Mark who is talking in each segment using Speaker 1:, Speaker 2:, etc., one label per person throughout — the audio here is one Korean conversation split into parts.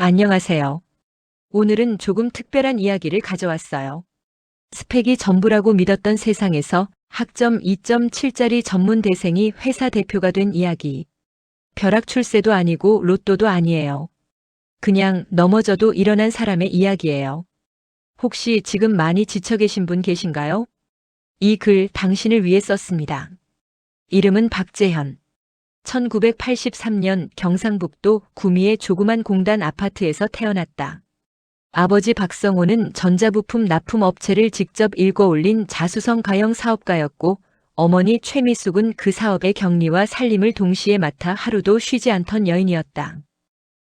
Speaker 1: 안녕하세요. 오늘은 조금 특별한 이야기를 가져왔어요. 스펙이 전부라고 믿었던 세상에서 학점 2.7짜리 전문 대생이 회사 대표가 된 이야기. 벼락 출세도 아니고 로또도 아니에요. 그냥 넘어져도 일어난 사람의 이야기예요. 혹시 지금 많이 지쳐 계신 분 계신가요? 이 글 당신을 위해 썼습니다. 이름은 박재현. 1983년 경상북도 구미의 조그만 공단 아파트에서 태어났다. 아버지 박성호는 전자부품 납품업체를 직접 일궈 올린 자수성 가형 사업가였고, 어머니 최미숙은 그 사업의 경리와 살림을 동시에 맡아 하루도 쉬지 않던 여인이었다.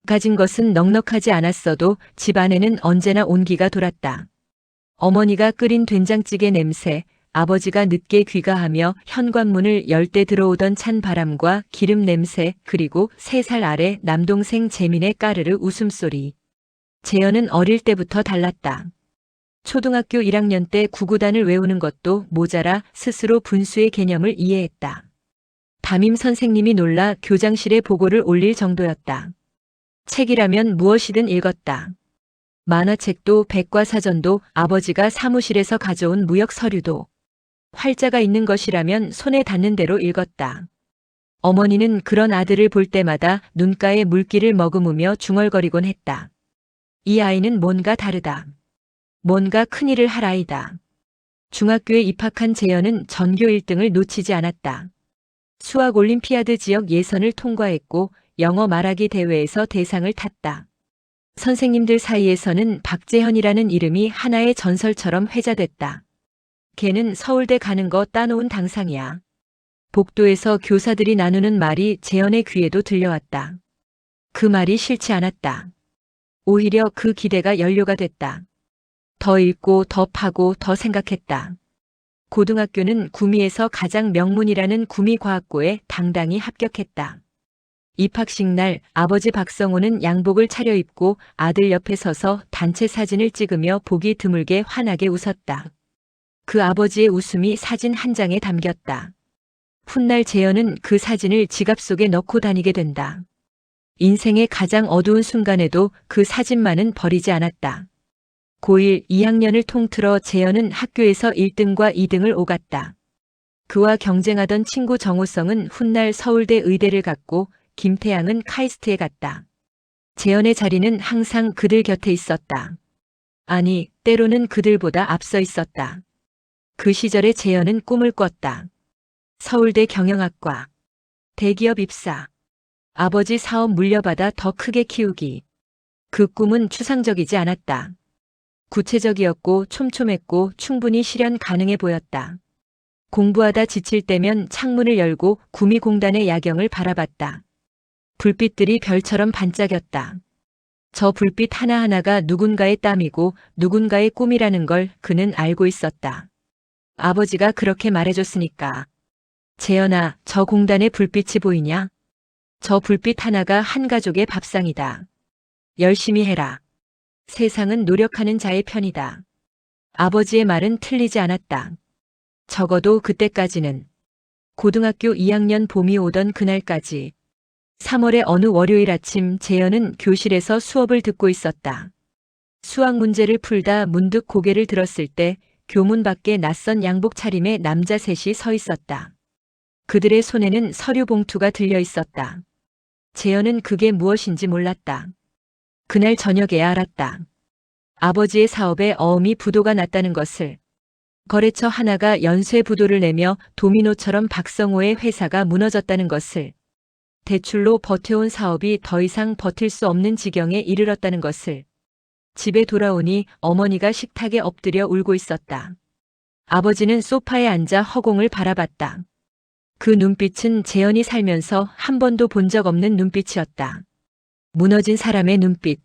Speaker 1: 가진 것은 넉넉하지 않았어도 집안에는 언제나 온기가 돌았다. 어머니가 끓인 된장찌개 냄새, 아버지가 늦게 귀가하며 현관문을 열 때 들어오던 찬 바람과 기름 냄새, 그리고 3살 아래 남동생 재민의 까르르 웃음소리. 재현은 어릴 때부터 달랐다. 초등학교 1학년 때 구구단을 외우는 것도 모자라 스스로 분수의 개념을 이해했다. 담임 선생님이 놀라 교장실에 보고를 올릴 정도였다. 책이라면 무엇이든 읽었다. 만화책도 백과사전도 아버지가 사무실에서 가져온 무역 서류도 활자가 있는 것이라면 손에 닿는 대로 읽었다. 어머니는 그런 아들을 볼 때마다 눈가에 물기를 머금으며 중얼거리곤 했다. 이 아이는 뭔가 다르다. 뭔가 큰일을 할 아이다. 중학교에 입학한 재현은 전교 1등을 놓치지 않았다. 수학 올림피아드 지역 예선을 통과했고 영어 말하기 대회에서 대상을 탔다. 선생님들 사이에서는 박재현이라는 이름이 하나의 전설처럼 회자됐다. 걔는 서울대 가는 거 따놓은 당상이야. 복도에서 교사들이 나누는 말이 재현의 귀에도 들려왔다. 그 말이 싫지 않았다. 오히려 그 기대가 연료가 됐다. 더 읽고 더 파고 더 생각했다. 고등학교는 구미에서 가장 명문이라는 구미과학고에 당당히 합격했다. 입학식 날 아버지 박성호는 양복을 차려입고 아들 옆에 서서 단체 사진을 찍으며 보기 드물게 환하게 웃었다. 그 아버지의 웃음이 사진 한 장에 담겼다. 훗날 재현은 그 사진을 지갑 속에 넣고 다니게 된다. 인생의 가장 어두운 순간에도 그 사진만은 버리지 않았다. 고1 2학년을 통틀어 재현은 학교에서 1등과 2등을 오갔다. 그와 경쟁하던 친구 정호성은 훗날 서울대 의대를 갔고 김태양은 카이스트에 갔다. 재현의 자리는 항상 그들 곁에 있었다. 아니, 때로는 그들보다 앞서 있었다. 그 시절의 재현은 꿈을 꿨다. 서울대 경영학과, 대기업 입사, 아버지 사업 물려받아 더 크게 키우기. 그 꿈은 추상적이지 않았다. 구체적이었고 촘촘했고 충분히 실현 가능해 보였다. 공부하다 지칠 때면 창문을 열고 구미공단의 야경을 바라봤다. 불빛들이 별처럼 반짝였다. 저 불빛 하나하나가 누군가의 땀이고 누군가의 꿈이라는 걸 그는 알고 있었다. 아버지가 그렇게 말해줬으니까. 재현아, 저 공단의 불빛이 보이냐? 저 불빛 하나가 한 가족의 밥상이다. 열심히 해라. 세상은 노력하는 자의 편이다. 아버지의 말은 틀리지 않았다. 적어도 그때까지는. 고등학교 2학년 봄이 오던 그날까지. 3월의 어느 월요일 아침 재현은 교실에서 수업을 듣고 있었다. 수학 문제를 풀다 문득 고개를 들었을 때 교문 밖에 낯선 양복 차림의 남자 셋이 서 있었다. 그들의 손에는 서류 봉투가 들려 있었다. 재현은 그게 무엇인지 몰랐다. 그날 저녁에야 알았다. 아버지의 사업에 어음이 부도가 났다는 것을. 거래처 하나가 연쇄 부도를 내며 도미노처럼 박성호의 회사가 무너졌다는 것을. 대출로 버텨온 사업이 더 이상 버틸 수 없는 지경에 이르렀다는 것을. 집에 돌아오니 어머니가 식탁에 엎드려 울고 있었다. 아버지는 소파에 앉아 허공을 바라봤다. 그 눈빛은 재현이 살면서 한 번도 본 적 없는 눈빛이었다. 무너진 사람의 눈빛.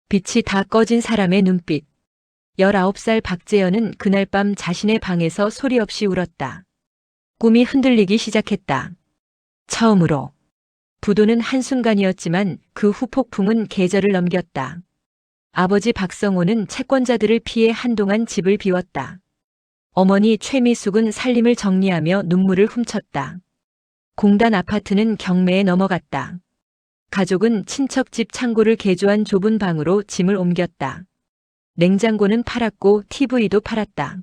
Speaker 1: 빛이 다 꺼진 사람의 눈빛. 19살 박재현은 그날 밤 자신의 방에서 소리 없이 울었다. 꿈이 흔들리기 시작했다. 처음으로. 부도는 한순간이었지만 그 후 폭풍은 계절을 넘겼다. 아버지 박성호는 채권자들을 피해 한동안 집을 비웠다. 어머니 최미숙은 살림을 정리하며 눈물을 훔쳤다. 공단 아파트는 경매에 넘어갔다. 가족은 친척집 창고를 개조한 좁은 방으로 짐을 옮겼다. 냉장고는 팔았고 TV도 팔았다.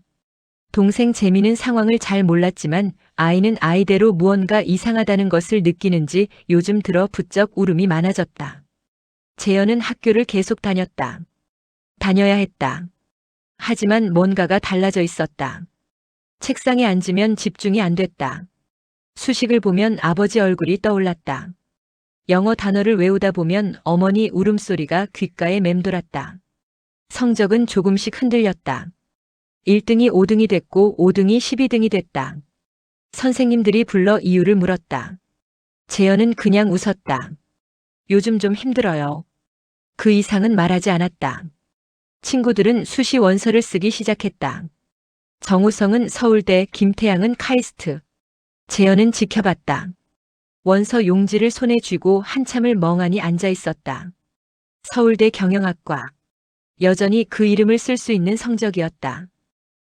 Speaker 1: 동생 재미는 상황을 잘 몰랐지만 아이는 아이대로 무언가 이상하다는 것을 느끼는지 요즘 들어 부쩍 울음이 많아졌다. 재현은 학교를 계속 다녔다. 다녀야 했다. 하지만 뭔가가 달라져 있었다. 책상에 앉으면 집중이 안 됐다. 수식을 보면 아버지 얼굴이 떠올랐다. 영어 단어를 외우다 보면 어머니 울음소리가 귓가에 맴돌았다. 성적은 조금씩 흔들렸다. 1등이 5등이 됐고 5등이 12등이 됐다. 선생님들이 불러 이유를 물었다. 재현은 그냥 웃었다. 요즘 좀 힘들어요. 그 이상은 말하지 않았다. 친구들은 수시 원서를 쓰기 시작했다. 정우성은 서울대, 김태양은 카이스트. 재현은 지켜봤다. 원서 용지를 손에 쥐고 한참을 멍하니 앉아 있었다. 서울대 경영학과. 여전히 그 이름을 쓸 수 있는 성적이었다.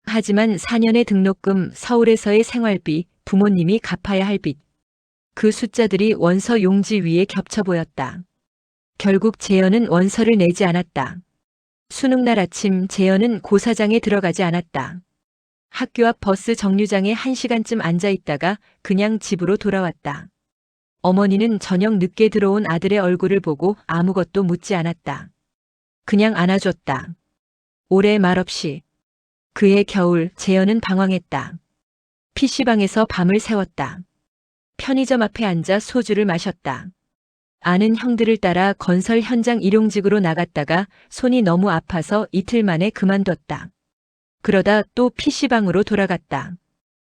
Speaker 1: 하지만 4년의 등록금, 서울에서의 생활비, 부모님이 갚아야 할 빚. 그 숫자들이 원서 용지 위에 겹쳐 보였다. 결국 재현은 원서를 내지 않았다. 수능날 아침 재현은 고사장에 들어가지 않았다. 학교 앞 버스 정류장에 1시간쯤 앉아 있다가 그냥 집으로 돌아왔다. 어머니는 저녁 늦게 들어온 아들의 얼굴을 보고 아무것도 묻지 않았다. 그냥 안아줬다. 오래 말없이. 그해 겨울 재현은 방황했다. PC방에서 밤을 새웠다. 편의점 앞에 앉아 소주를 마셨다. 아는 형들을 따라 건설 현장 일용직으로 나갔다가 손이 너무 아파서 이틀 만에 그만뒀다. 그러다 또 PC방으로 돌아갔다.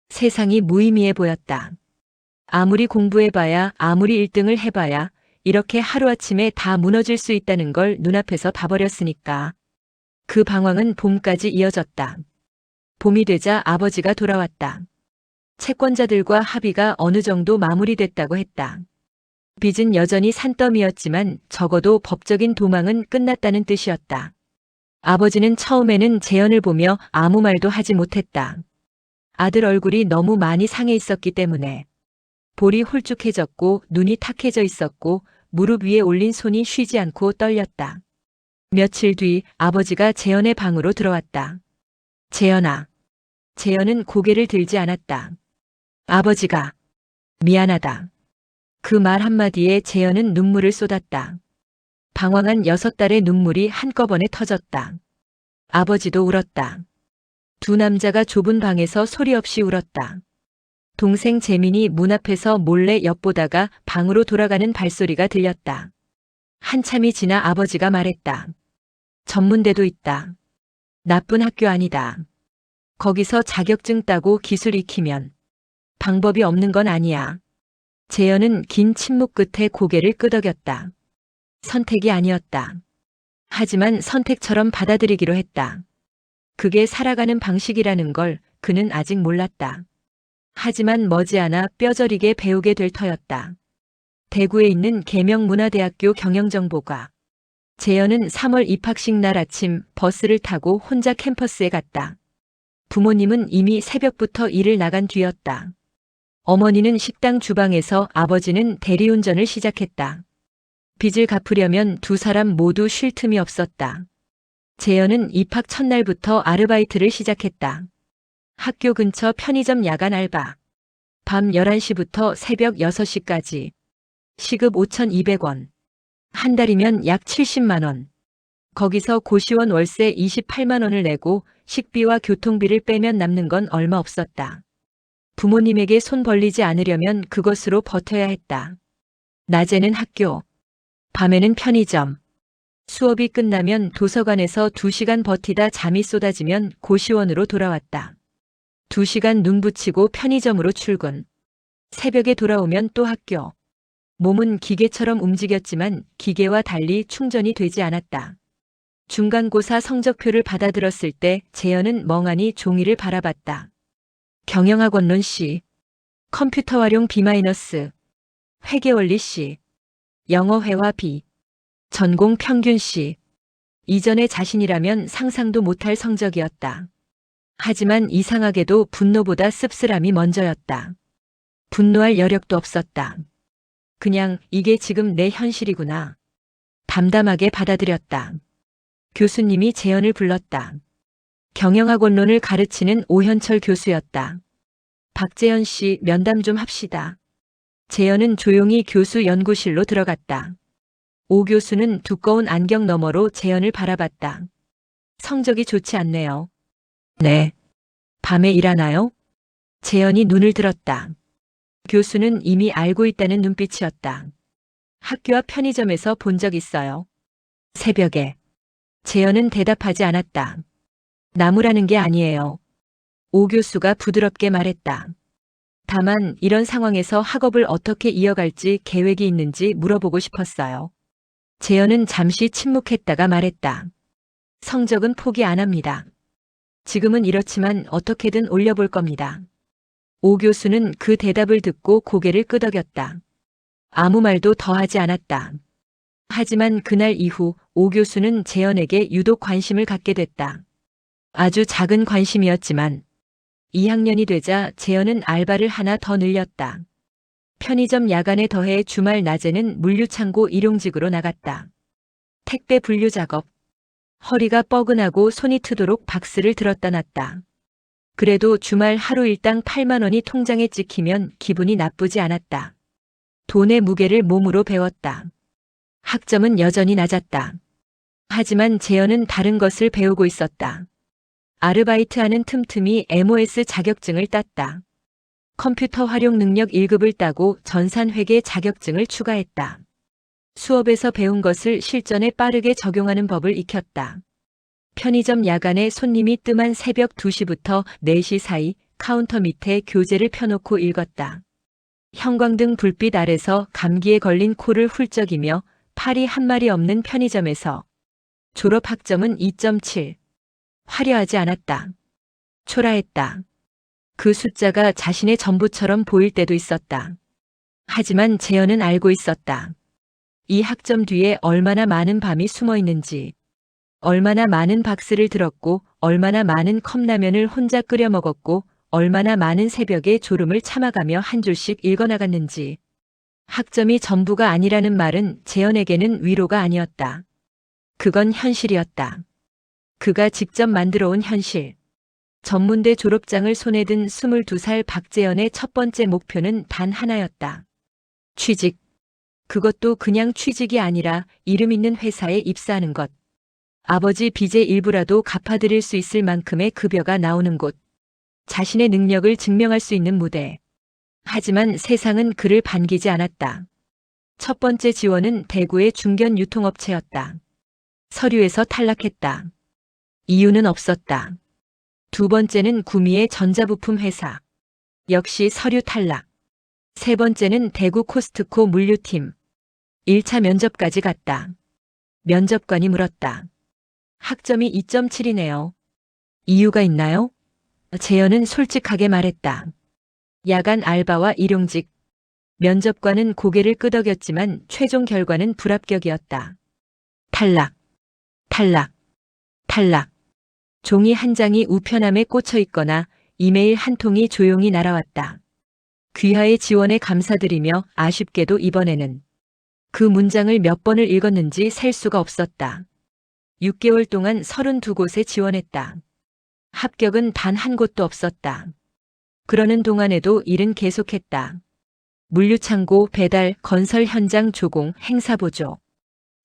Speaker 1: 세상이 무의미해 보였다. 아무리 공부해봐야, 아무리 1등을 해봐야 이렇게 하루아침에 다 무너질 수 있다는 걸 눈앞에서 봐버렸으니까. 그 방황은 봄까지 이어졌다. 봄이 되자 아버지가 돌아왔다. 채권자들과 합의가 어느 정도 마무리됐다고 했다. 빚은 여전히 산더미였지만 적어도 법적인 도망은 끝났다는 뜻이었다. 아버지는 처음에는 재현을 보며 아무 말도 하지 못했다. 아들 얼굴이 너무 많이 상해 있었기 때문에. 볼이 홀쭉해졌고 눈이 탁해져 있었고 무릎 위에 올린 손이 쉬지 않고 떨렸다. 며칠 뒤 아버지가 재현의 방으로 들어왔다. 재현아. 재현은 고개를 들지 않았다. 아버지가. 미안하다. 그 말 한마디에 재현은 눈물을 쏟았다. 방황한 6달의 눈물이 한꺼번에 터졌다. 아버지도 울었다. 두 남자가 좁은 방에서 소리 없이 울었다. 동생 재민이 문 앞에서 몰래 엿보다가 방으로 돌아가는 발소리가 들렸다. 한참이 지나 아버지가 말했다. 전문대도 있다. 나쁜 학교 아니다. 거기서 자격증 따고 기술 익히면 방법이 없는 건 아니야. 재현은 긴 침묵 끝에 고개를 끄덕였다. 선택이 아니었다. 하지만 선택처럼 받아들이기로 했다. 그게 살아가는 방식이라는 걸 그는 아직 몰랐다. 하지만 머지않아 뼈저리게 배우게 될 터였다. 대구에 있는 계명문화대학교 경영정보과. 재현은 3월 입학식 날 아침 버스를 타고 혼자 캠퍼스에 갔다. 부모님은 이미 새벽부터 일을 나간 뒤였다. 어머니는 식당 주방에서, 아버지는 대리운전을 시작했다. 빚을 갚으려면 두 사람 모두 쉴 틈이 없었다. 재현은 입학 첫날부터 아르바이트를 시작했다. 학교 근처 편의점 야간 알바. 밤 11시부터 새벽 6시까지. 시급 5,200원. 한 달이면 약 70만 원. 거기서 고시원 월세 28만 원을 내고 식비와 교통비를 빼면 남는 건 얼마 없었다. 부모님에게 손 벌리지 않으려면 그것으로 버텨야 했다. 낮에는 학교, 밤에는 편의점. 수업이 끝나면 도서관에서 2시간 버티다 잠이 쏟아지면 고시원으로 돌아왔다. 2시간 눈 붙이고 편의점으로 출근. 새벽에 돌아오면 또 학교. 몸은 기계처럼 움직였지만 기계와 달리 충전이 되지 않았다. 중간고사 성적표를 받아들었을 때 재현은 멍하니 종이를 바라봤다. 경영학원론 C, 컴퓨터 활용 B-, 회계원리 C, 영어 회화 B, 전공 평균 C. 이전의 자신이라면 상상도 못할 성적이었다. 하지만 이상하게도 분노보다 씁쓸함이 먼저였다. 분노할 여력도 없었다. 그냥 이게 지금 내 현실이구나. 담담하게 받아들였다. 교수님이 재현을 불렀다. 경영학원론을 가르치는 오현철 교수였다. 박재현 씨, 면담 좀 합시다. 재현은 조용히 교수 연구실로 들어갔다. 오 교수는 두꺼운 안경 너머로 재현을 바라봤다. 성적이 좋지 않네요. 네. 밤에 일하나요? 재현이 눈을 들었다. 교수는 이미 알고 있다는 눈빛이었다. 학교 앞 편의점에서 본 적 있어요. 새벽에. 재현은 대답하지 않았다. 나무라는 게 아니에요. 오 교수가 부드럽게 말했다. 다만 이런 상황에서 학업을 어떻게 이어갈지 계획이 있는지 물어보고 싶었어요. 재현은 잠시 침묵했다가 말했다. 성적은 포기 안 합니다. 지금은 이렇지만 어떻게든 올려볼 겁니다. 오 교수는 그 대답을 듣고 고개를 끄덕였다. 아무 말도 더 하지 않았다. 하지만 그날 이후 오 교수는 재현에게 유독 관심을 갖게 됐다. 아주 작은 관심이었지만 2학년이 되자 재현은 알바를 하나 더 늘렸다. 편의점 야간에 더해 주말 낮에는 물류창고 일용직으로 나갔다. 택배 분류 작업. 허리가 뻐근하고 손이 트도록 박스를 들었다 놨다. 그래도 주말 하루 일당 8만 원이 통장에 찍히면 기분이 나쁘지 않았다. 돈의 무게를 몸으로 배웠다. 학점은 여전히 낮았다. 하지만 재현은 다른 것을 배우고 있었다. 아르바이트하는 틈틈이 MOS 자격증을 땄다. 컴퓨터 활용 능력 1급을 따고 전산회계 자격증을 추가했다. 수업에서 배운 것을 실전에 빠르게 적용하는 법을 익혔다. 편의점 야간에 손님이 뜸한 새벽 2시부터 4시 사이 카운터 밑에 교재를 펴놓고 읽었다. 형광등 불빛 아래서 감기에 걸린 코를 훌쩍이며 파리 한 마리 없는 편의점에서 졸업 학점은 2.7. 화려하지 않았다. 초라했다. 그 숫자가 자신의 전부처럼 보일 때도 있었다. 하지만 재현은 알고 있었다. 이 학점 뒤에 얼마나 많은 밤이 숨어 있는지, 얼마나 많은 박스를 들었고, 얼마나 많은 컵라면을 혼자 끓여 먹었고, 얼마나 많은 새벽에 졸음을 참아가며 한 줄씩 읽어나갔는지. 학점이 전부가 아니라는 말은 재현에게는 위로가 아니었다. 그건 현실이었다. 그가 직접 만들어 온 현실. 전문대 졸업장을 손에 든 22살 박재현의 첫 번째 목표는 단 하나였다. 취직. 그것도 그냥 취직이 아니라 이름 있는 회사에 입사하는 것. 아버지 빚의 일부라도 갚아드릴 수 있을 만큼의 급여가 나오는 곳. 자신의 능력을 증명할 수 있는 무대. 하지만 세상은 그를 반기지 않았다. 첫 번째 지원은 대구의 중견 유통업체였다. 서류에서 탈락했다. 이유는 없었다. 두 번째는 구미의 전자부품 회사. 역시 서류 탈락. 세 번째는 대구 코스트코 물류팀. 1차 면접까지 갔다. 면접관이 물었다. 학점이 2.7이네요. 이유가 있나요? 재현은 솔직하게 말했다. 야간 알바와 일용직. 면접관은 고개를 끄덕였지만 최종 결과는 불합격이었다. 탈락. 탈락. 탈락. 종이 한 장이 우편함에 꽂혀 있거나 이메일 한 통이 조용히 날아왔다. 귀하의 지원에 감사드리며 아쉽게도 이번에는 그 문장을 몇 번을 읽었는지 셀 수가 없었다. 6개월 동안 32곳에 지원했다. 합격은 단 한 곳도 없었다. 그러는 동안에도 일은 계속했다. 물류창고, 배달, 건설 현장 조공, 행사보조.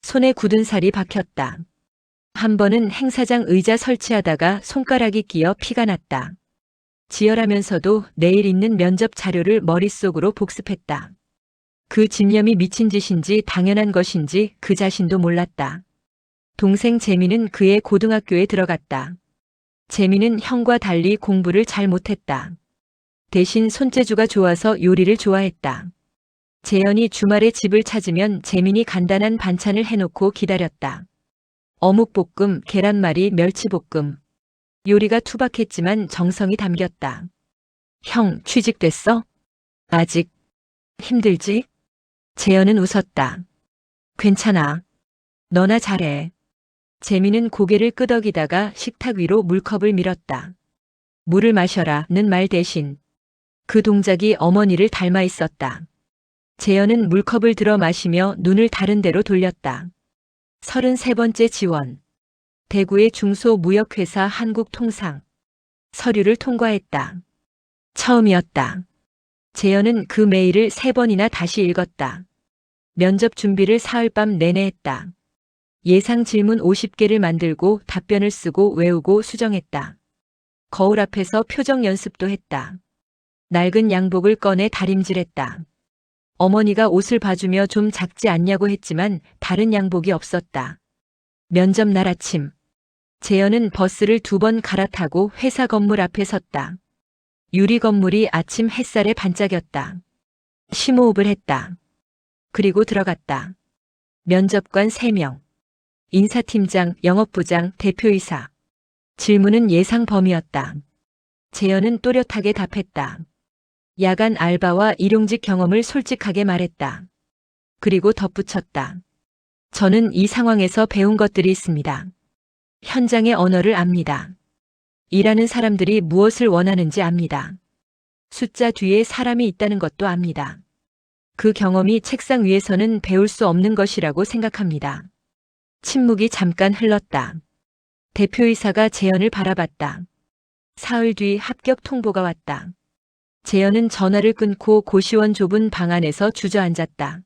Speaker 1: 손에 굳은 살이 박혔다. 한 번은 행사장 의자 설치하다가 손가락이 끼어 피가 났다. 지혈하면서도 내일 있는 면접 자료를 머릿속으로 복습했다. 그 집념이 미친 짓인지 당연한 것인지 그 자신도 몰랐다. 동생 재민은 그의 고등학교에 들어갔다. 재민은 형과 달리 공부를 잘 못했다. 대신 손재주가 좋아서 요리를 좋아했다. 재현이 주말에 집을 찾으면 재민이 간단한 반찬을 해놓고 기다렸다. 어묵볶음, 계란말이, 멸치볶음. 요리가 투박했지만 정성이 담겼다. 형, 취직됐어? 아직. 힘들지? 재현은 웃었다. 괜찮아. 너나 잘해. 재민은 고개를 끄덕이다가 식탁 위로 물컵을 밀었다. 물을 마셔라는 말 대신 그 동작이 어머니를 닮아 있었다. 재현은 물컵을 들어 마시며 눈을 다른 데로 돌렸다. 33번째 지원. 대구의 중소무역회사 한국통상. 서류를 통과했다. 처음이었다. 재현은 그 메일을 3번이나 다시 읽었다. 면접 준비를 사흘밤 내내 했다. 예상 질문 50개를 만들고 답변을 쓰고 외우고 수정했다. 거울 앞에서 표정 연습도 했다. 낡은 양복을 꺼내 다림질했다. 어머니가 옷을 봐주며 좀 작지 않냐고 했지만 다른 양복이 없었다. 면접 날 아침. 재현은 버스를 2번 갈아타고 회사 건물 앞에 섰다. 유리 건물이 아침 햇살에 반짝였다. 심호흡을 했다. 그리고 들어갔다. 면접관 3명. 인사팀장, 영업부장, 대표이사. 질문은 예상 범위였다. 재현은 또렷하게 답했다. 야간 알바와 일용직 경험을 솔직하게 말했다. 그리고 덧붙였다. 저는 이 상황에서 배운 것들이 있습니다. 현장의 언어를 압니다. 일하는 사람들이 무엇을 원하는지 압니다. 숫자 뒤에 사람이 있다는 것도 압니다. 그 경험이 책상 위에서는 배울 수 없는 것이라고 생각합니다. 침묵이 잠깐 흘렀다. 대표이사가 재현을 바라봤다. 사흘 뒤 합격 통보가 왔다. 재현은 전화를 끊고 고시원 좁은 방 안에서 주저앉았다.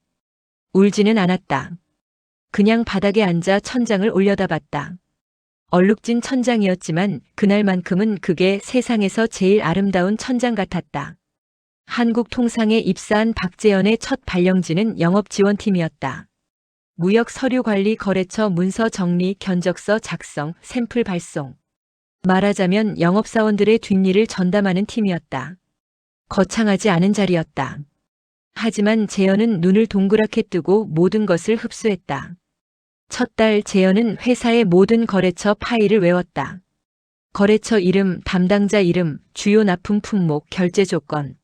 Speaker 1: 울지는 않았다. 그냥 바닥에 앉아 천장을 올려다봤다. 얼룩진 천장이었지만 그날만큼은 그게 세상에서 제일 아름다운 천장 같았다. 한국통상에 입사한 박재현의 첫 발령지는 영업지원팀이었다. 무역 서류 관리, 거래처 문서 정리, 견적서 작성, 샘플 발송. 말하자면 영업사원들의 뒷일을 전담하는 팀이었다. 거창하지 않은 자리였다. 하지만 재현은 눈을 동그랗게 뜨고 모든 것을 흡수했다. 첫 달 재현은 회사의 모든 거래처 파일을 외웠다. 거래처 이름, 담당자 이름, 주요 납품 품목, 결제 조건.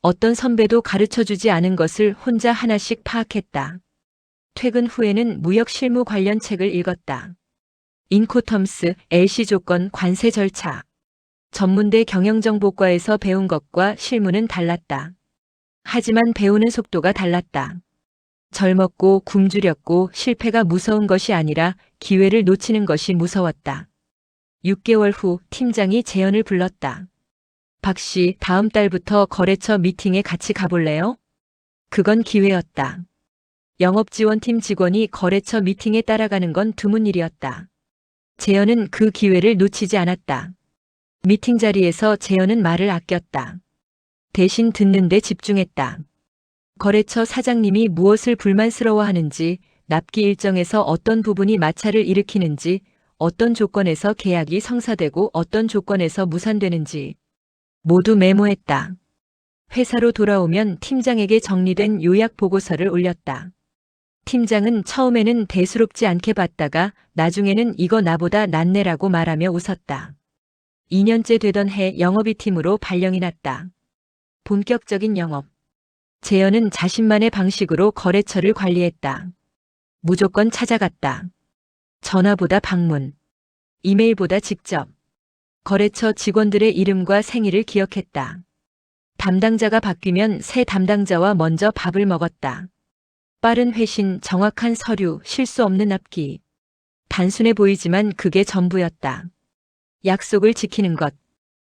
Speaker 1: 어떤 선배도 가르쳐주지 않은 것을 혼자 하나씩 파악했다. 퇴근 후에는 무역 실무 관련 책을 읽었다. 인코텀스, LC 조건, 관세 절차. 전문대 경영정보과에서 배운 것과 실무는 달랐다. 하지만 배우는 속도가 달랐다. 젊었고 굶주렸고 실패가 무서운 것이 아니라 기회를 놓치는 것이 무서웠다. 6개월 후 팀장이 재현을 불렀다. 박 씨, 다음 달부터 거래처 미팅에 같이 가볼래요? 그건 기회였다. 영업지원팀 직원이 거래처 미팅에 따라가는 건 드문 일이었다. 재현은 그 기회를 놓치지 않았다. 미팅 자리에서 재현은 말을 아꼈다. 대신 듣는 데 집중했다. 거래처 사장님이 무엇을 불만스러워하는지, 납기 일정에서 어떤 부분이 마찰을 일으키는지, 어떤 조건에서 계약이 성사되고 어떤 조건에서 무산되는지 모두 메모했다. 회사로 돌아오면 팀장에게 정리된 요약 보고서를 올렸다. 팀장은 처음에는 대수롭지 않게 봤다가 나중에는 이거 나보다 낫네라고 말하며 웃었다. 2년째 되던 해 영업이 팀으로 발령이 났다. 본격적인 영업. 재현은 자신만의 방식으로 거래처를 관리했다. 무조건 찾아갔다. 전화보다 방문. 이메일보다 직접. 거래처 직원들의 이름과 생일을 기억했다. 담당자가 바뀌면 새 담당자와 먼저 밥을 먹었다. 빠른 회신, 정확한 서류, 실수 없는 납기. 단순해 보이지만 그게 전부였다. 약속을 지키는 것.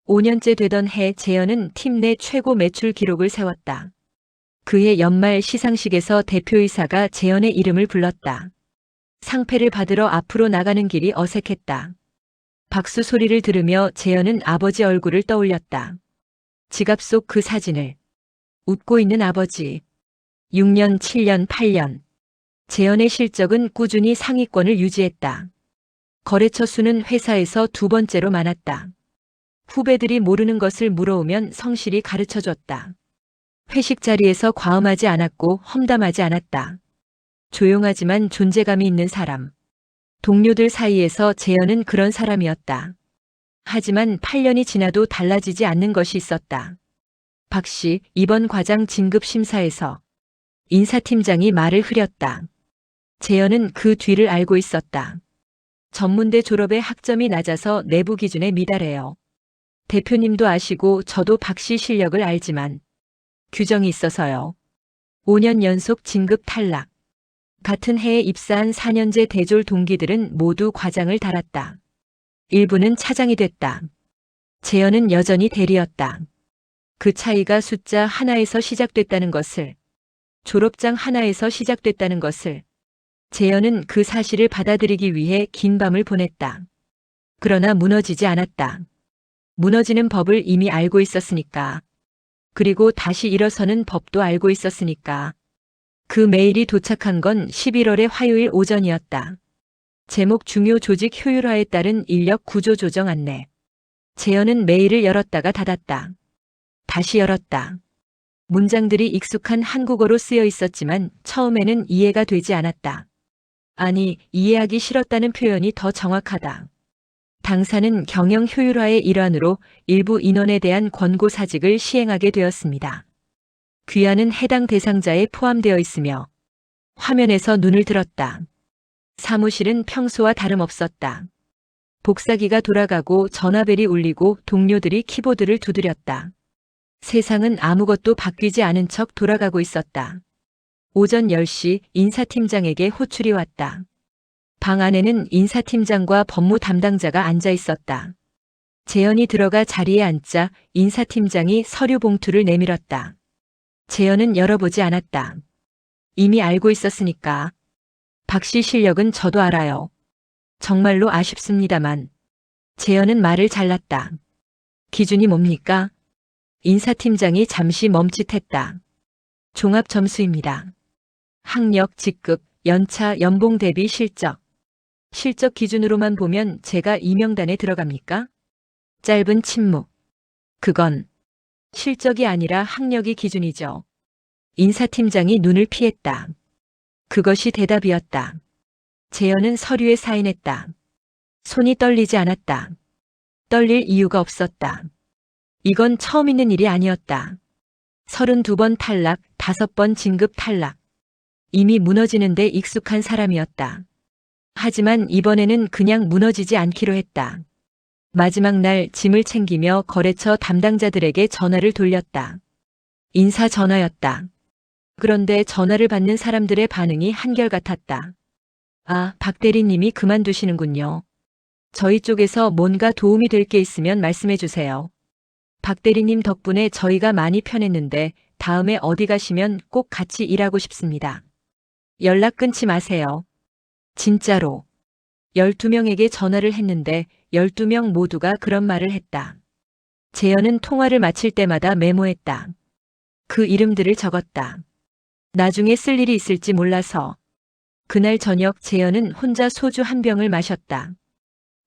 Speaker 1: 5년째 되던 해 재현은 팀 내 최고 매출 기록을 세웠다. 그해 연말 시상식에서 대표이사가 재현의 이름을 불렀다. 상패를 받으러 앞으로 나가는 길이 어색했다. 박수 소리를 들으며 재현은 아버지 얼굴을 떠올렸다. 지갑 속 그 사진을. 웃고 있는 아버지. 6년, 7년, 8년. 재현의 실적은 꾸준히 상위권을 유지했다. 거래처 수는 회사에서 2번째로 많았다. 후배들이 모르는 것을 물어오면 성실히 가르쳐줬다. 회식 자리에서 과음하지 않았고 험담하지 않았다. 조용하지만 존재감이 있는 사람. 동료들 사이에서 재현은 그런 사람이었다. 하지만 8년이 지나도 달라지지 않는 것이 있었다. 박 씨, 이번 과장 진급 심사에서 인사팀장이 말을 흐렸다. 재현은 그 뒤를 알고 있었다. 전문대 졸업에 학점이 낮아서 내부 기준에 미달해요. 대표님도 아시고 저도 박 씨 실력을 알지만 규정이 있어서요. 5년 연속 진급 탈락. 같은 해에 입사한 4년제 대졸 동기들은 모두 과장을 달았다. 일부는 차장이 됐다. 재현은 여전히 대리였다. 그 차이가 숫자 하나에서 시작됐다는 것을, 졸업장 하나에서 시작됐다는 것을, 재현은 그 사실을 받아들이기 위해 긴 밤을 보냈다. 그러나 무너지지 않았다. 무너지는 법을 이미 알고 있었으니까. 그리고 다시 일어서는 법도 알고 있었으니까. 그 메일이 도착한 건 11월의 화요일 오전이었다. 제목 중요 조직 효율화에 따른 인력 구조 조정 안내. 재현은 메일을 열었다가 닫았다. 다시 열었다. 문장들이 익숙한 한국어로 쓰여 있었지만 처음에는 이해가 되지 않았다. 아니, 이해하기 싫었다는 표현이 더 정확하다. 당사는 경영 효율화의 일환으로 일부 인원에 대한 권고사직을 시행하게 되었습니다. 귀하는 해당 대상자에 포함되어 있으며 화면에서 눈을 들었다. 사무실은 평소와 다름없었다. 복사기가 돌아가고 전화벨이 울리고 동료들이 키보드를 두드렸다. 세상은 아무것도 바뀌지 않은 척 돌아가고 있었다. 오전 10시 인사팀장에게 호출이 왔다. 방 안에는 인사팀장과 법무 담당자가 앉아 있었다. 재현이 들어가 자리에 앉자 인사팀장이 서류 봉투를 내밀었다. 재현은 열어보지 않았다. 이미 알고 있었으니까. 박 씨 실력은 저도 알아요. 정말로 아쉽습니다만. 재현은 말을 잘랐다. 기준이 뭡니까? 인사팀장이 잠시 멈칫했다. 종합 점수입니다. 학력, 직급, 연차, 연봉 대비 실적. 실적 기준으로만 보면 제가 이 명단에 들어갑니까? 짧은 침묵. 그건 실적이 아니라 학력이 기준이죠. 인사팀장이 눈을 피했다. 그것이 대답이었다. 재현은 서류에 사인했다. 손이 떨리지 않았다. 떨릴 이유가 없었다. 이건 처음 있는 일이 아니었다. 32번 탈락, 5번 진급 탈락. 이미 무너지는데 익숙한 사람이었다. 하지만 이번에는 그냥 무너지지 않기로 했다. 마지막 날 짐을 챙기며 거래처 담당자들에게 전화를 돌렸다. 인사 전화였다. 그런데 전화를 받는 사람들의 반응이 한결같았다. 아, 박 대리님이 그만두시는군요. 저희 쪽에서 뭔가 도움이 될 게 있으면 말씀해 주세요. 박 대리님 덕분에 저희가 많이 편했는데 다음에 어디 가시면 꼭 같이 일하고 싶습니다. 연락 끊지 마세요. 진짜로. 12명에게 전화를 했는데 12명 모두가 그런 말을 했다. 재현은 통화를 마칠 때마다 메모했다. 그 이름들을 적었다. 나중에 쓸 일이 있을지 몰라서. 그날 저녁 재현은 혼자 소주 한 병을 마셨다.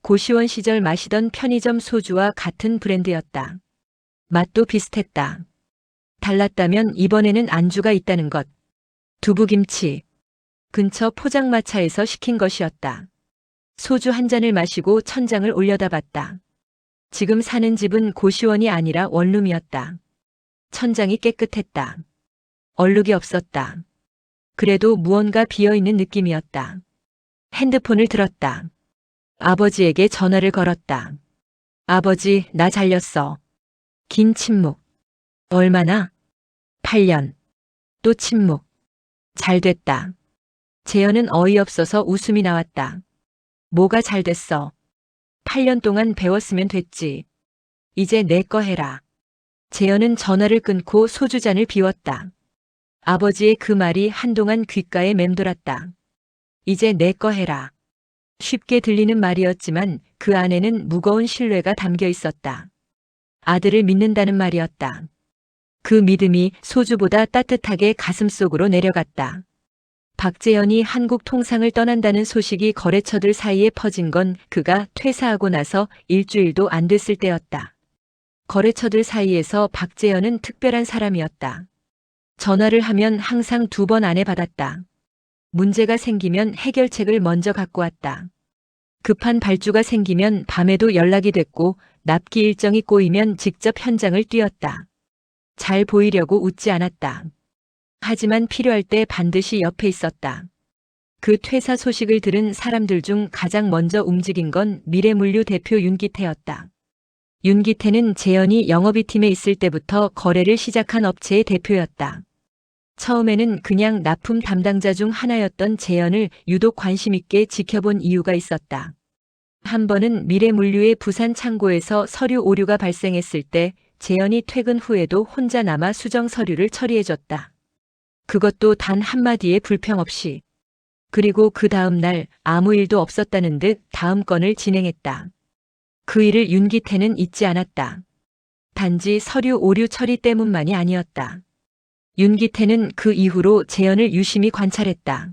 Speaker 1: 고시원 시절 마시던 편의점 소주와 같은 브랜드였다. 맛도 비슷했다. 달랐다면 이번에는 안주가 있다는 것. 두부김치. 근처 포장마차에서 시킨 것이었다. 소주 한 잔을 마시고 천장을 올려다봤다. 지금 사는 집은 고시원이 아니라 원룸이었다. 천장이 깨끗했다. 얼룩이 없었다. 그래도 무언가 비어있는 느낌이었다. 핸드폰을 들었다. 아버지에게 전화를 걸었다. 아버지, 나 잘렸어. 긴 침묵. 얼마나? 8년. 또 침묵. 잘 됐다. 재현은 어이없어서 웃음이 나왔다. 뭐가 잘 됐어? 8년 동안 배웠으면 됐지. 이제 내 거 해라. 재현은 전화를 끊고 소주잔을 비웠다. 아버지의 그 말이 한동안 귓가에 맴돌았다. 이제 내 거 해라. 쉽게 들리는 말이었지만 그 안에는 무거운 신뢰가 담겨 있었다. 아들을 믿는다는 말이었다. 그 믿음이 소주보다 따뜻하게 가슴속으로 내려갔다. 박재현이 한국 통상을 떠난다는 소식이 거래처들 사이에 퍼진 건 그가 퇴사하고 나서 일주일도 안 됐을 때였다. 거래처들 사이에서 박재현은 특별한 사람이었다. 전화를 하면 항상 2번 안에 받았다. 문제가 생기면 해결책을 먼저 갖고 왔다. 급한 발주가 생기면 밤에도 연락이 됐고 납기 일정이 꼬이면 직접 현장을 뛰었다. 잘 보이려고 웃지 않았다. 하지만 필요할 때 반드시 옆에 있었다. 그 퇴사 소식을 들은 사람들 중 가장 먼저 움직인 건 미래물류 대표 윤기태였다. 윤기태는 재현이 영업이팀에 있을 때부터 거래를 시작한 업체의 대표였다. 처음에는 그냥 납품 담당자 중 하나였던 재현을 유독 관심 있게 지켜본 이유가 있었다. 한 번은 미래물류의 부산 창고에서 서류 오류가 발생했을 때 재현이 퇴근 후에도 혼자 남아 수정 서류를 처리해줬다. 그것도 단 한마디의 불평 없이. 그리고 그 다음 날 아무 일도 없었다는 듯 다음 건을 진행했다. 그 일을 윤기태는 잊지 않았다. 단지 서류 오류 처리 때문만이 아니었다. 윤기태는 그 이후로 재현을 유심히 관찰했다.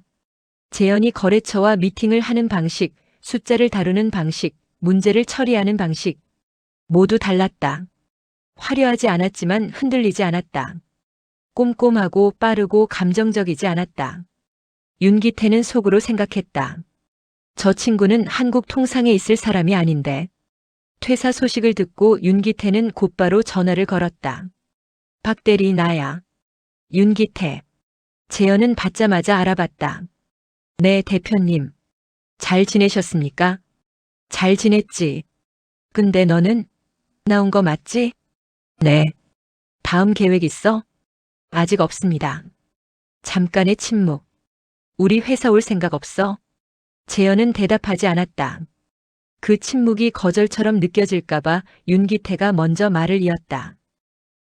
Speaker 1: 재현이 거래처와 미팅을 하는 방식, 숫자를 다루는 방식, 문제를 처리하는 방식 모두 달랐다. 화려하지 않았지만 흔들리지 않았다. 꼼꼼하고 빠르고 감정적이지 않았다. 윤기태는 속으로 생각했다. 저 친구는 한국 통상에 있을 사람이 아닌데. 퇴사 소식을 듣고 윤기태는 곧바로 전화를 걸었다. 박 대리 나야. 윤기태. 재현은 받자마자 알아봤다. 네, 대표님. 잘 지내셨습니까? 잘 지냈지. 근데 너는? 나온 거 맞지? 네. 다음 계획 있어? 아직 없습니다. 잠깐의 침묵. 우리 회사 올 생각 없어? 재현은 대답하지 않았다. 그 침묵이 거절처럼 느껴질까봐 윤기태가 먼저 말을 이었다.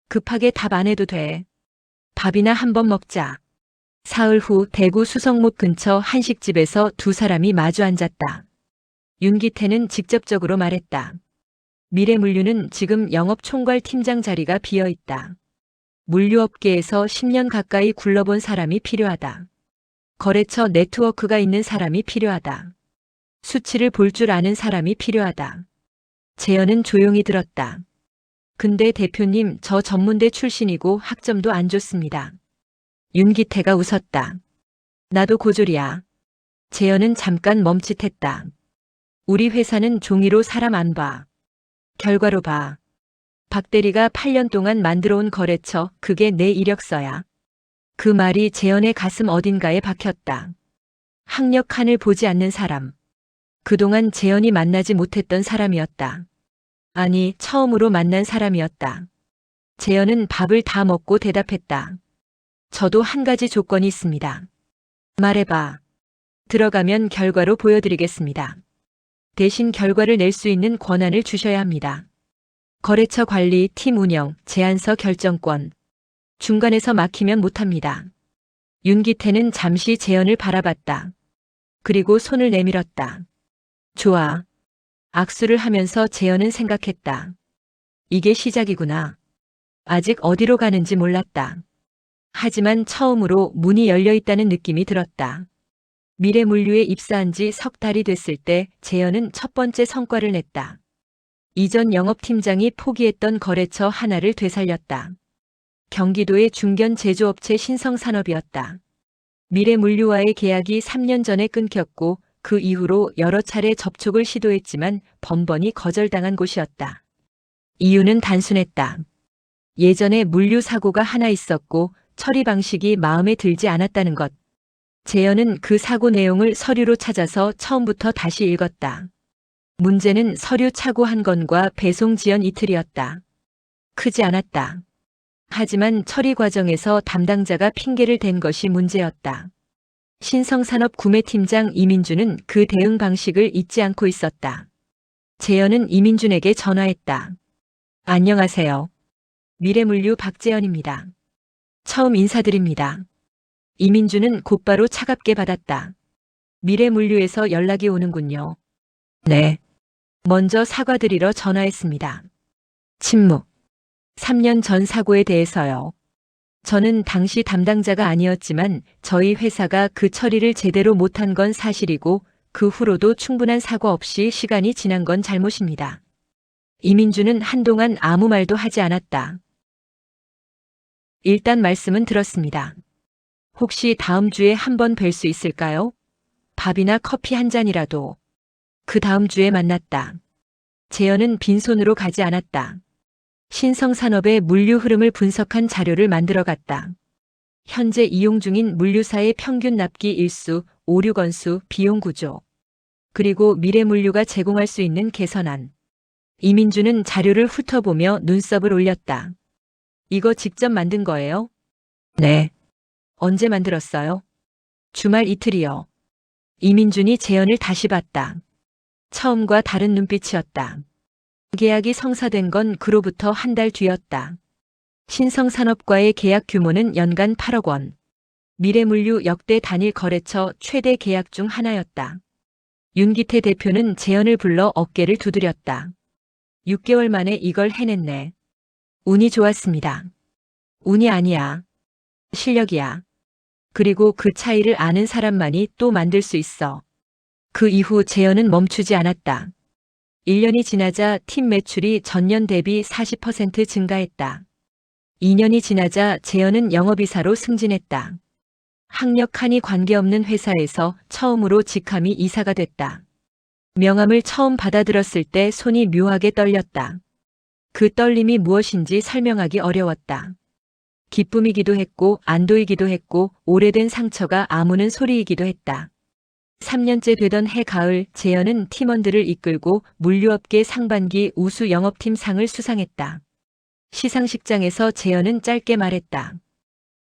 Speaker 1: 급하게 답 안 해도 돼. 밥이나 한번 먹자. 사흘 후 대구 수성못 근처 한식집에서 두 사람이 마주 앉았다. 윤기태는 직접적으로 말했다. 미래물류는 지금 영업총괄 팀장 자리가 비어 있다. 물류업계에서 10년 가까이 굴러본 사람이 필요하다. 거래처 네트워크가 있는 사람이 필요하다. 수치를 볼 줄 아는 사람이 필요하다. 재현은 조용히 들었다. 근데 대표님, 저 전문대 출신이고 학점도 안 좋습니다. 윤기태가 웃었다. 나도 고졸이야. 재현은 잠깐 멈칫했다. 우리 회사는 종이로 사람 안 봐. 결과로 봐. 박 대리가 8년 동안 만들어온 거래처, 그게 내 이력서야. 그 말이 재현의 가슴 어딘가에 박혔다. 학력 칸을 보지 않는 사람. 그동안 재현이 만나지 못했던 사람이었다. 아니, 처음으로 만난 사람이었다. 재현은 밥을 다 먹고 대답했다. 저도 한 가지 조건이 있습니다. 말해봐. 들어가면 결과로 보여드리겠습니다. 대신 결과를 낼 수 있는 권한을 주셔야 합니다. 거래처 관리, 팀 운영, 제안서 결정권. 중간에서 막히면 못합니다. 윤기태는 잠시 재현을 바라봤다. 그리고 손을 내밀었다. 좋아. 악수를 하면서 재현은 생각했다. 이게 시작이구나. 아직 어디로 가는지 몰랐다. 하지만 처음으로 문이 열려 있다는 느낌이 들었다. 미래물류에 입사한 지 석 달이 됐을 때 재현은 첫 번째 성과를 냈다. 이전 영업팀장이 포기했던 거래처 하나를 되살렸다. 경기도의 중견 제조업체 신성산업이었다. 미래물류와의 계약이 3년 전에 끊겼고 그 이후로 여러 차례 접촉을 시도했지만 번번이 거절당한 곳이었다. 이유는 단순했다. 예전에 물류 사고가 하나 있었고 처리 방식이 마음에 들지 않았다는 것. 재현은 그 사고 내용을 서류로 찾아서 처음부터 다시 읽었다. 문제는 서류 착오 한 건과 배송 지연 이틀이었다. 크지 않았다. 하지만 처리 과정에서 담당자가 핑계를 댄 것이 문제였다. 신성산업 구매팀장 이민준은 그 대응 방식을 잊지 않고 있었다. 재현은 이민준에게 전화했다. 안녕하세요. 미래물류 박재현입니다. 처음 인사드립니다. 이민준은 곧바로 차갑게 받았다. 미래물류에서 연락이 오는군요. 네. 먼저 사과드리러 전화했습니다. 침묵. 3년 전 사고에 대해서요. 저는 당시 담당자가 아니었지만 저희 회사가 그 처리를 제대로 못한 건 사실이고 그 후로도 충분한 사과 없이 시간이 지난 건 잘못입니다. 이민주는 한동안 아무 말도 하지 않았다. 일단 말씀은 들었습니다. 혹시 다음 주에 한번 뵐 수 있을까요? 밥이나 커피 한 잔이라도. 그 다음 주에 만났다. 재현은 빈손으로 가지 않았다. 신성산업의 물류 흐름을 분석한 자료를 만들어갔다. 현재 이용 중인 물류사의 평균 납기 일수, 오류 건수, 비용 구조. 그리고 미래물류가 제공할 수 있는 개선안. 이민주는 자료를 훑어보며 눈썹을 올렸다. 이거 직접 만든 거예요? 네. 언제 만들었어요? 주말 이틀이요. 이민준이 재현을 다시 봤다. 처음과 다른 눈빛이었다. 계약이 성사된 건 그로부터 한 달 뒤였다. 신성산업과의 계약 규모는 연간 8억 원. 미래물류 역대 단일 거래처 최대 계약 중 하나였다. 윤기태 대표는 재현을 불러 어깨를 두드렸다. 6개월 만에 이걸 해냈네. 운이 좋았습니다. 운이 아니야. 실력이야. 그리고 그 차이를 아는 사람만이 또 만들 수 있어. 그 이후 재현은 멈추지 않았다. 1년이 지나자 팀 매출이 전년 대비 40% 증가했다. 2년이 지나자 재현은 영업이사로 승진했다. 학력하니 관계없는 회사에서 처음으로 직함이 이사가 됐다. 명함을 처음 받아들었을 때 손이 묘하게 떨렸다. 그 떨림이 무엇인지 설명하기 어려웠다. 기쁨이기도 했고 안도이기도 했고 오래된 상처가 아무는 소리이기도 했다. 3년째 되던 해 가을 재현은 팀원들을 이끌고 물류업계 상반기 우수 영업팀 상을 수상했다. 시상식장에서 재현은 짧게 말했다.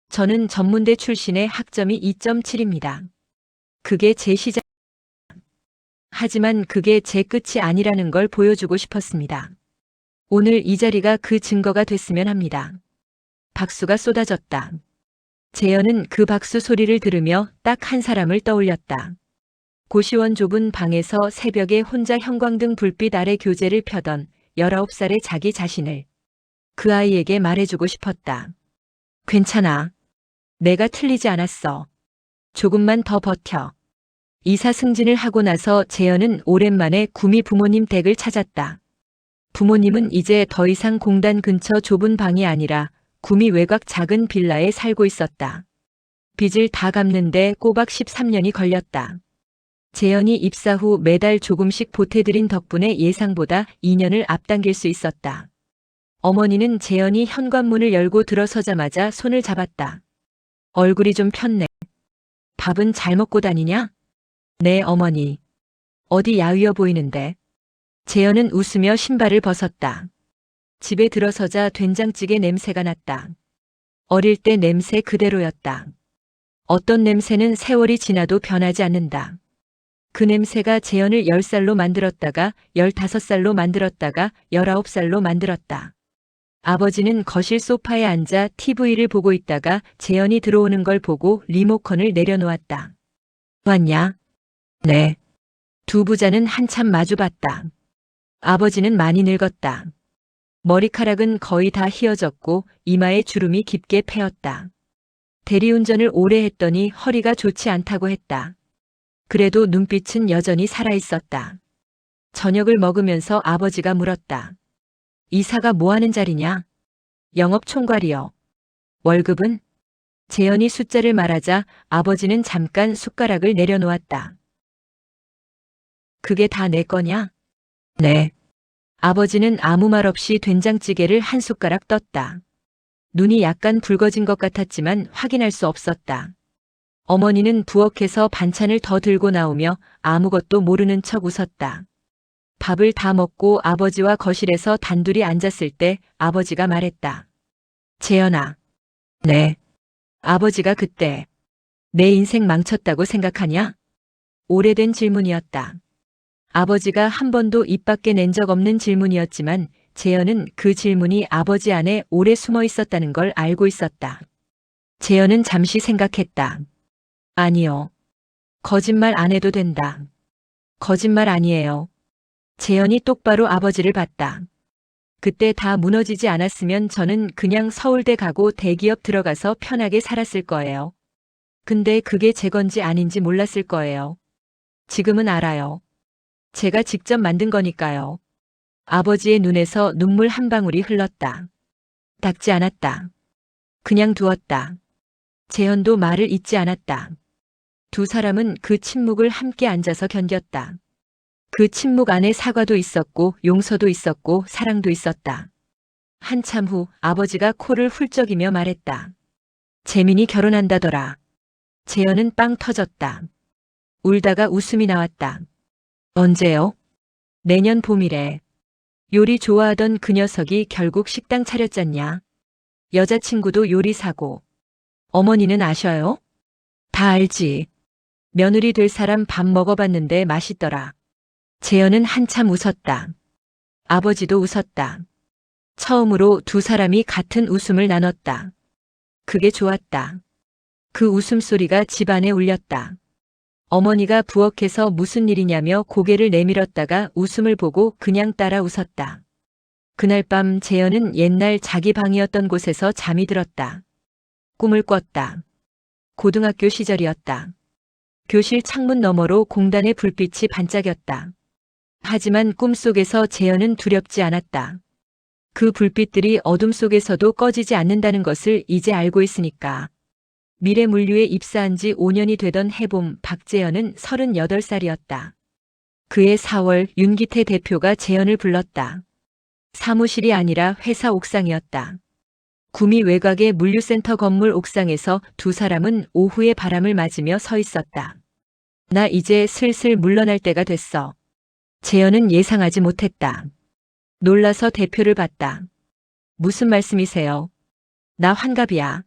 Speaker 1: 저는 전문대 출신의 학점이 2.7입니다. 그게 제 시작. 하지만 그게 제 끝이 아니라는 걸 보여주고 싶었습니다. 오늘 이 자리가 그 증거가 됐으면 합니다. 박수가 쏟아졌다. 재현은 그 박수 소리를 들으며 딱 한 사람을 떠올렸다. 고시원 좁은 방에서 새벽에 혼자 형광등 불빛 아래 교재를 펴던 19살의 자기 자신을. 그 아이에게 말해주고 싶었다. 괜찮아. 내가 틀리지 않았어. 조금만 더 버텨. 이사 승진을 하고 나서 재현은 오랜만에 구미 부모님 댁을 찾았다. 부모님은 이제 더 이상 공단 근처 좁은 방이 아니라 구미 외곽 작은 빌라에 살고 있었다. 빚을 다 갚는데 꼬박 13년이 걸렸다. 재현이 입사 후 매달 조금씩 보태드린 덕분에 예상보다 2년을 앞당길 수 있었다. 어머니는 재현이 현관문을 열고 들어서자마자 손을 잡았다. 얼굴이 좀 폈네. 밥은 잘 먹고 다니냐? 네, 어머니. 어디 야위어 보이는데. 재현은 웃으며 신발을 벗었다. 집에 들어서자 된장찌개 냄새가 났다. 어릴 때 냄새 그대로였다. 어떤 냄새는 세월이 지나도 변하지 않는다. 그 냄새가 재현을 10살로 만들었다가 15살로 만들었다가 19살로 만들었다. 아버지는 거실 소파에 앉아 TV를 보고 있다가 재현이 들어오는 걸 보고 리모컨을 내려놓았다. 왔냐? 네. 두 부자는 한참 마주봤다. 아버지는 많이 늙었다. 머리카락은 거의 다 휘어졌고 이마에 주름이 깊게 패였다. 대리운전을 오래 했더니 허리가 좋지 않다고 했다. 그래도 눈빛은 여전히 살아있었다. 저녁을 먹으면서 아버지가 물었다. 이사가 뭐 하는 자리냐? 영업 총괄이요. 월급은? 재현이 숫자를 말하자 아버지는 잠깐 숟가락을 내려놓았다. 그게 다 내 거냐? 네. 아버지는 아무 말 없이 된장찌개를 한 숟가락 떴다. 눈이 약간 붉어진 것 같았지만 확인할 수 없었다. 어머니는 부엌에서 반찬을 더 들고 나오며 아무것도 모르는 척 웃었다. 밥을 다 먹고 아버지와 거실에서 단둘이 앉았을 때 아버지가 말했다. 재현아. 네. 아버지가 그때 내 인생 망쳤다고 생각하냐? 오래된 질문이었다. 아버지가 한 번도 입 밖에 낸 적 없는 질문이었지만 재현은 그 질문이 아버지 안에 오래 숨어 있었다는 걸 알고 있었다. 재현은 잠시 생각했다. 아니요. 거짓말 안 해도 된다. 거짓말 아니에요. 재현이 똑바로 아버지를 봤다. 그때 다 무너지지 않았으면 저는 그냥 서울대 가고 대기업 들어가서 편하게 살았을 거예요. 근데 그게 제 건지 아닌지 몰랐을 거예요. 지금은 알아요. 제가 직접 만든 거니까요. 아버지의 눈에서 눈물 한 방울이 흘렀다. 닦지 않았다. 그냥 두었다. 재현도 말을 잇지 않았다. 두 사람은 그 침묵을 함께 앉아서 견뎠다. 그 침묵 안에 사과도 있었고 용서도 있었고 사랑도 있었다. 한참 후 아버지가 코를 훌쩍이며 말했다. 재민이 결혼한다더라. 재현은 빵 터졌다. 울다가 웃음이 나왔다. 언제요? 내년 봄이래. 요리 좋아하던 그 녀석이 결국 식당 차렸잖냐. 여자친구도 요리사고. 어머니는 아셔요? 다 알지. 며느리 될 사람 밥 먹어봤는데 맛있더라. 재현은 한참 웃었다. 아버지도 웃었다. 처음으로 두 사람이 같은 웃음을 나눴다. 그게 좋았다. 그 웃음소리가 집안에 울렸다. 어머니가 부엌에서 무슨 일이냐며 고개를 내밀었다가 웃음을 보고 그냥 따라 웃었다. 그날 밤 재현은 옛날 자기 방이었던 곳에서 잠이 들었다. 꿈을 꿨다. 고등학교 시절이었다. 교실 창문 너머로 공단의 불빛이 반짝였다. 하지만 꿈속에서 재현은 두렵지 않았다. 그 불빛들이 어둠 속에서도 꺼지지 않는다는 것을 이제 알고 있으니까. 미래 물류에 입사한 지 5년이 되던 해봄 박재현은 38살이었다. 그해 4월 윤기태 대표가 재현을 불렀다. 사무실이 아니라 회사 옥상이었다. 구미 외곽의 물류센터 건물 옥상에서 두 사람은 오후의 바람을 맞으며 서 있었다. 나 이제 슬슬 물러날 때가 됐어. 재현은 예상하지 못했다. 놀라서 대표를 봤다. 무슨 말씀이세요? 나 환갑이야.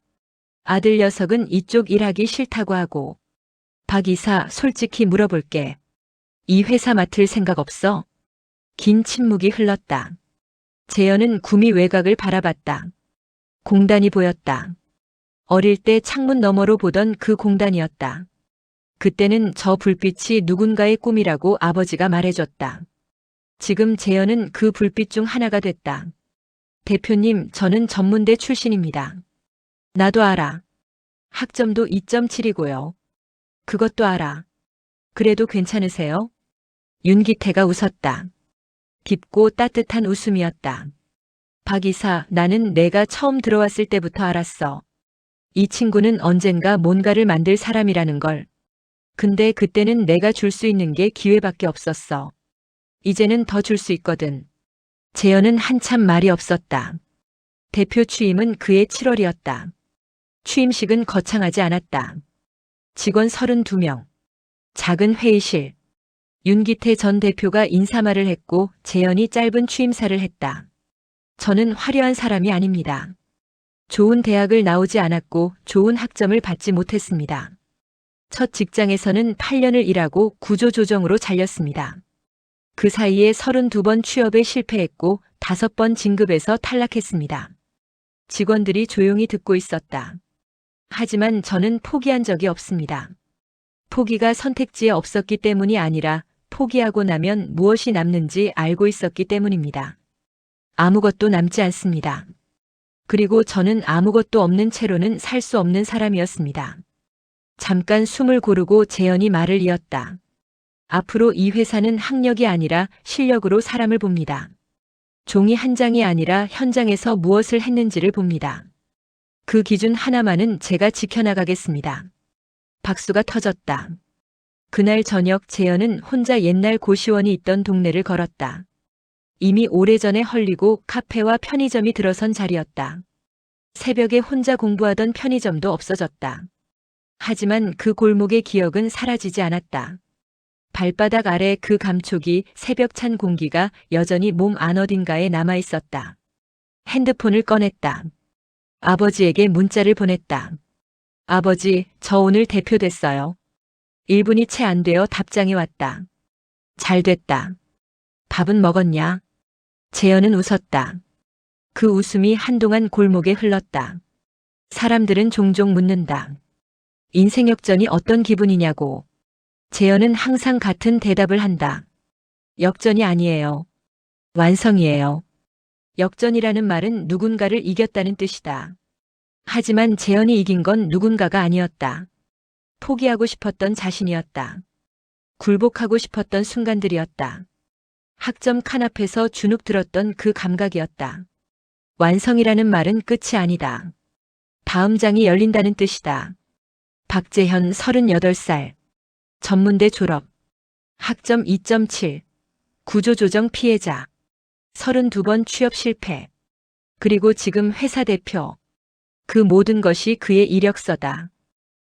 Speaker 1: 아들 녀석은 이쪽 일하기 싫다고 하고. 박 이사, 솔직히 물어볼게. 이 회사 맡을 생각 없어? 긴 침묵이 흘렀다. 재현은 구미 외곽을 바라봤다. 공단이 보였다. 어릴 때 창문 너머로 보던 그 공단이었다. 그때는 저 불빛이 누군가의 꿈이라고 아버지가 말해줬다. 지금 재현은 그 불빛 중 하나가 됐다. 대표님, 저는 전문대 출신입니다. 나도 알아. 학점도 2.7이고요. 그것도 알아. 그래도 괜찮으세요? 윤기태가 웃었다. 깊고 따뜻한 웃음이었다. 박 이사, 나는 내가 처음 들어왔을 때부터 알았어. 이 친구는 언젠가 뭔가를 만들 사람이라는 걸. 근데 그때는 내가 줄 수 있는 게 기회밖에 없었어. 이제는 더 줄 수 있거든. 재현은 한참 말이 없었다. 대표 취임은 그해 7월이었다. 취임식은 거창하지 않았다. 직원 32명. 작은 회의실. 윤기태 전 대표가 인사말을 했고 재현이 짧은 취임사를 했다. 저는 화려한 사람이 아닙니다. 좋은 대학을 나오지 않았고 좋은 학점을 받지 못했습니다. 첫 직장에서는 8년을 일하고 구조조정으로 잘렸습니다. 그 사이에 32번 취업에 실패했고 5번 진급에서 탈락했습니다. 직원들이 조용히 듣고 있었다. 하지만 저는 포기한 적이 없습니다. 포기가 선택지에 없었기 때문이 아니라 포기하고 나면 무엇이 남는지 알고 있었기 때문입니다. 아무것도 남지 않습니다. 그리고 저는 아무것도 없는 채로는 살 수 없는 사람이었습니다. 잠깐 숨을 고르고 재현이 말을 이었다. 앞으로 이 회사는 학력이 아니라 실력으로 사람을 봅니다. 종이 한 장이 아니라 현장에서 무엇을 했는지를 봅니다. 그 기준 하나만은 제가 지켜나가겠습니다. 박수가 터졌다. 그날 저녁 재현은 혼자 옛날 고시원이 있던 동네를 걸었다. 이미 오래전에 헐리고 카페와 편의점이 들어선 자리였다. 새벽에 혼자 공부하던 편의점도 없어졌다. 하지만 그 골목의 기억은 사라지지 않았다. 발바닥 아래 그 감촉이 새벽 찬 공기가 여전히 몸 안 어딘가에 남아 있었다. 핸드폰을 꺼냈다. 아버지에게 문자를 보냈다. 아버지, 저 오늘 대표 됐어요. 1분이 채 안 되어 답장이 왔다. 잘 됐다. 밥은 먹었냐? 재현은 웃었다. 그 웃음이 한동안 골목에 흘렀다. 사람들은 종종 묻는다. 인생 역전이 어떤 기분이냐고. 재현은 항상 같은 대답을 한다. 역전이 아니에요. 완성이에요. 역전이라는 말은 누군가를 이겼다는 뜻이다. 하지만 재현이 이긴 건 누군가가 아니었다. 포기하고 싶었던 자신이었다. 굴복하고 싶었던 순간들이었다. 학점 칸 앞에서 주눅 들었던 그 감각이었다. 완성이라는 말은 끝이 아니다. 다음 장이 열린다는 뜻이다. 박재현 38살. 전문대 졸업. 학점 2.7. 구조조정 피해자. 32번 취업 실패. 그리고 지금 회사 대표. 그 모든 것이 그의 이력서다.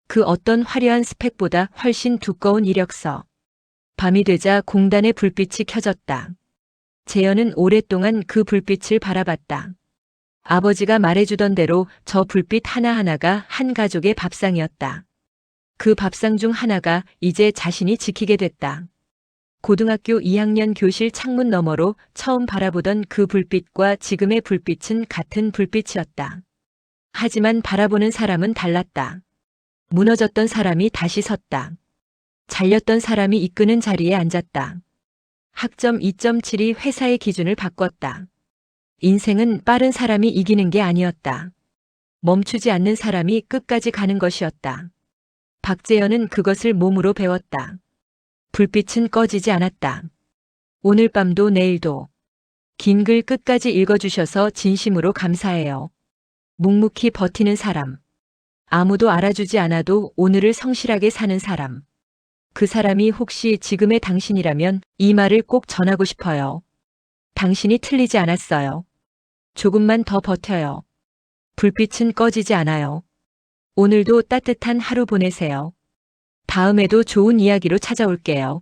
Speaker 1: 그 어떤 화려한 스펙보다 훨씬 두꺼운 이력서. 밤이 되자 공단의 불빛이 켜졌다. 재현은 오랫동안 그 불빛을 바라봤다. 아버지가 말해주던 대로 저 불빛 하나하나가 한 가족의 밥상이었다. 그 밥상 중 하나가 이제 자신이 지키게 됐다. 고등학교 2학년 교실 창문 너머로 처음 바라보던 그 불빛과 지금의 불빛은 같은 불빛이었다. 하지만 바라보는 사람은 달랐다. 무너졌던 사람이 다시 섰다. 잘렸던 사람이 이끄는 자리에 앉았다. 학점 2.7이 회사의 기준을 바꿨다. 인생은 빠른 사람이 이기는 게 아니었다. 멈추지 않는 사람이 끝까지 가는 것이었다. 박재현은 그것을 몸으로 배웠다. 불빛은 꺼지지 않았다. 오늘 밤도 내일도. 긴 글 끝까지 읽어주셔서 진심으로 감사해요. 묵묵히 버티는 사람. 아무도 알아주지 않아도 오늘을 성실하게 사는 사람. 그 사람이 혹시 지금의 당신이라면 이 말을 꼭 전하고 싶어요. 당신이 틀리지 않았어요. 조금만 더 버텨요. 불빛은 꺼지지 않아요. 오늘도 따뜻한 하루 보내세요. 다음에도 좋은 이야기로 찾아올게요.